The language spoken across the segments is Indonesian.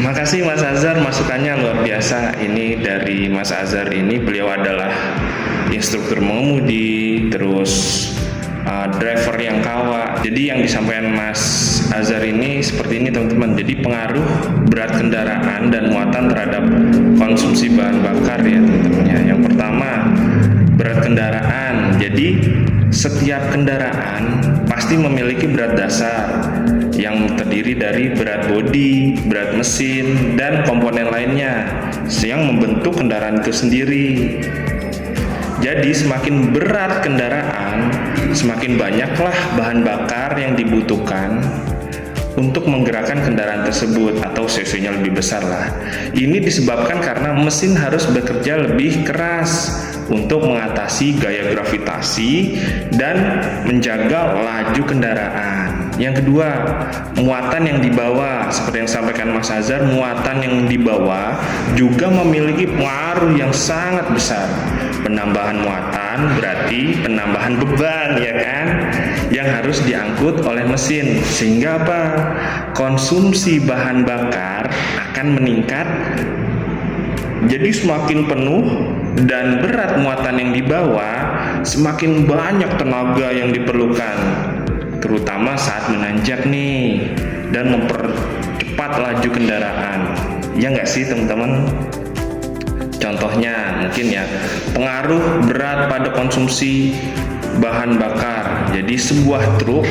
Makasih Mas Azhar, masukannya luar biasa. Ini dari Mas Azhar ini, beliau adalah instruktur mengemudi, terus driver yang kawak. Jadi yang disampaikan Mas Azhar ini seperti ini teman-teman. Jadi pengaruh berat kendaraan dan muatan terhadap konsumsi bahan bakar ya teman-teman. Yang pertama, berat kendaraan. Jadi setiap kendaraan pasti memiliki berat dasar yang terdiri dari berat bodi, berat mesin, dan komponen lainnya yang membentuk kendaraan itu sendiri. Jadi semakin berat kendaraan, semakin banyaklah bahan bakar yang dibutuhkan untuk menggerakkan kendaraan tersebut, atau cc-nya lebih besar lah. Ini disebabkan karena mesin harus bekerja lebih keras untuk mengatasi gaya gravitasi dan menjaga laju kendaraan. Yang kedua, muatan yang dibawa. Seperti yang disampaikan Mas Azhar, muatan yang dibawa juga memiliki pengaruh yang sangat besar. Penambahan muatan berarti penambahan beban, ya kan, yang harus diangkut oleh mesin. Sehingga apa? Konsumsi bahan bakar akan meningkat. Jadi semakin penuh dan berat muatan yang dibawa, semakin banyak tenaga yang diperlukan, terutama saat menanjak nih, dan mempercepat laju kendaraan. Ya nggak sih teman-teman? Contohnya mungkin ya, pengaruh berat pada konsumsi bahan bakar. Jadi sebuah truk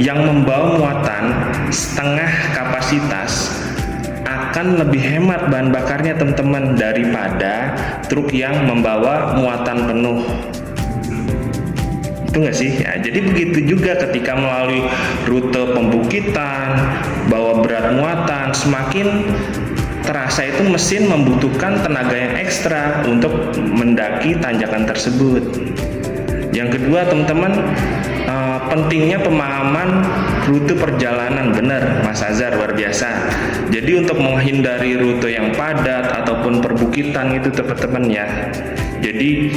yang membawa muatan setengah kapasitas akan lebih hemat bahan bakarnya teman-teman daripada truk yang membawa muatan penuh. Itu nggak sih? Ya, jadi begitu juga ketika melalui rute pembukitan, bawa berat muatan, semakin terasa itu mesin membutuhkan tenaga yang ekstra untuk mendaki tanjakan tersebut. Yang kedua teman-teman, pentingnya pemahaman rute perjalanan. Benar Mas Azhar, luar biasa. Jadi untuk menghindari rute yang padat ataupun perbukitan itu teman-teman ya, jadi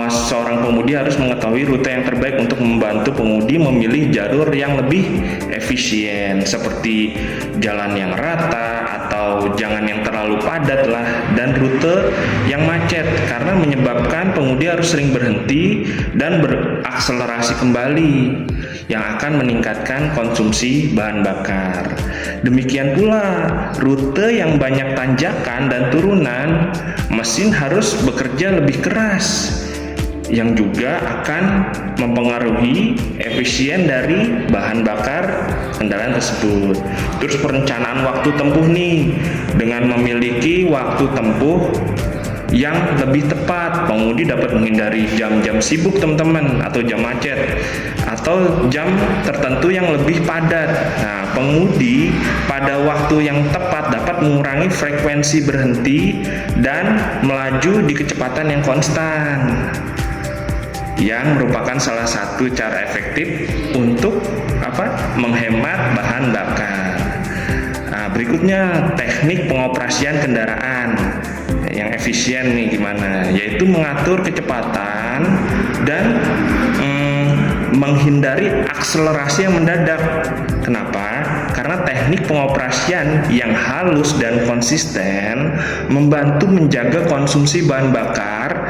seorang pemudi harus mengetahui rute yang terbaik untuk membantu pemudi memilih jalur yang lebih efisien, seperti jalan yang rata atau jangan yang terlalu padat lah, dan rute yang macet, karena menyebabkan pemudi harus sering berhenti dan berakselerasi kembali yang akan meningkatkan konsumsi bahan bakar. Demikian pula rute yang banyak tanjakan dan turunan, mesin harus bekerja lebih keras, yang juga akan mempengaruhi efisien dari bahan bakar kendaraan tersebut. Terus perencanaan waktu tempuh nih, dengan memiliki waktu tempuh yang lebih tepat, pengemudi dapat menghindari jam-jam sibuk teman-teman, atau jam macet, atau jam tertentu yang lebih padat. Nah, pengemudi pada waktu yang tepat dapat mengurangi frekuensi berhenti dan melaju di kecepatan yang konstan, yang merupakan salah satu cara efektif untuk menghemat bahan bakar. Nah, berikutnya teknik pengoperasian kendaraan yang efisien nih gimana, yaitu mengatur kecepatan dan menghindari akselerasi yang mendadak. Kenapa? Karena teknik pengoperasian yang halus dan konsisten membantu menjaga konsumsi bahan bakar,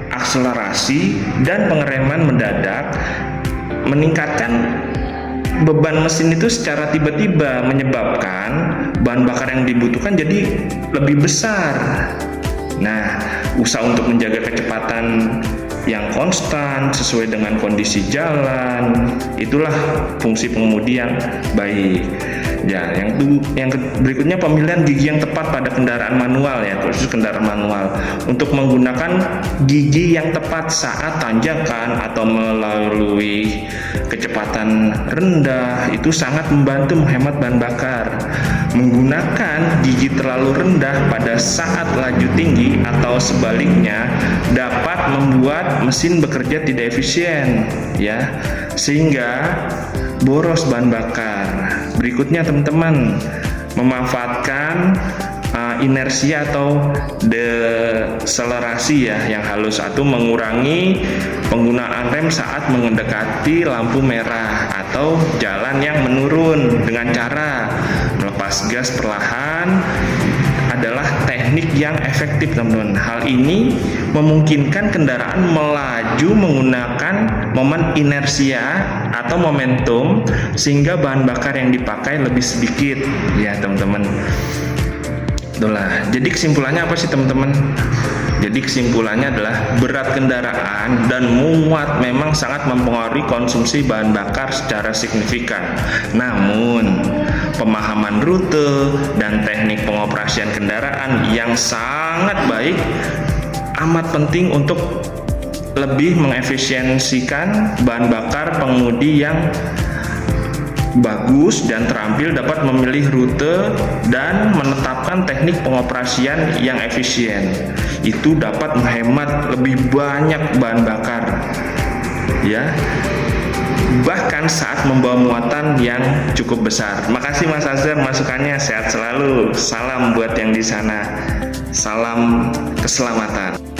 akselerasi dan pengereman mendadak, meningkatkan beban mesin itu secara tiba-tiba, menyebabkan bahan bakar yang dibutuhkan jadi lebih besar. Nah, usaha untuk menjaga kecepatan yang konstan sesuai dengan kondisi jalan, itulah fungsi pengemudi yang baik. Ya, yang berikutnya pemilihan gigi yang tepat pada kendaraan manual ya, khusus kendaraan manual. Untuk menggunakan gigi yang tepat saat tanjakan atau melalui kecepatan rendah itu sangat membantu menghemat bahan bakar. Menggunakan gigi terlalu rendah pada saat laju tinggi atau sebaliknya dapat membuat mesin bekerja tidak efisien ya, sehingga boros bahan bakar. Berikutnya teman-teman, memanfaatkan inersia atau deselerasi ya yang halus, atau mengurangi penggunaan rem saat mendekati lampu merah atau jalan yang menurun dengan cara lepas gas perlahan adalah teknik yang efektif, teman-teman. Hal ini memungkinkan kendaraan melaju menggunakan momen inersia atau momentum sehingga bahan bakar yang dipakai lebih sedikit, ya teman-teman. Itulah. Jadi kesimpulannya apa sih, teman-teman? Jadi kesimpulannya adalah berat kendaraan dan muat memang sangat mempengaruhi konsumsi bahan bakar secara signifikan. Namun, pemahaman rute dan teknik pengoperasian kendaraan yang sangat baik amat penting untuk lebih mengefisiensikan bahan bakar. Pengemudi yang bagus dan terampil dapat memilih rute dan menetapkan teknik pengoperasian yang efisien. Itu dapat menghemat lebih banyak bahan bakar, ya, bahkan saat membawa muatan yang cukup besar. Makasih Mas Azhar masukannya, sehat selalu. Salam buat yang di sana. Salam keselamatan.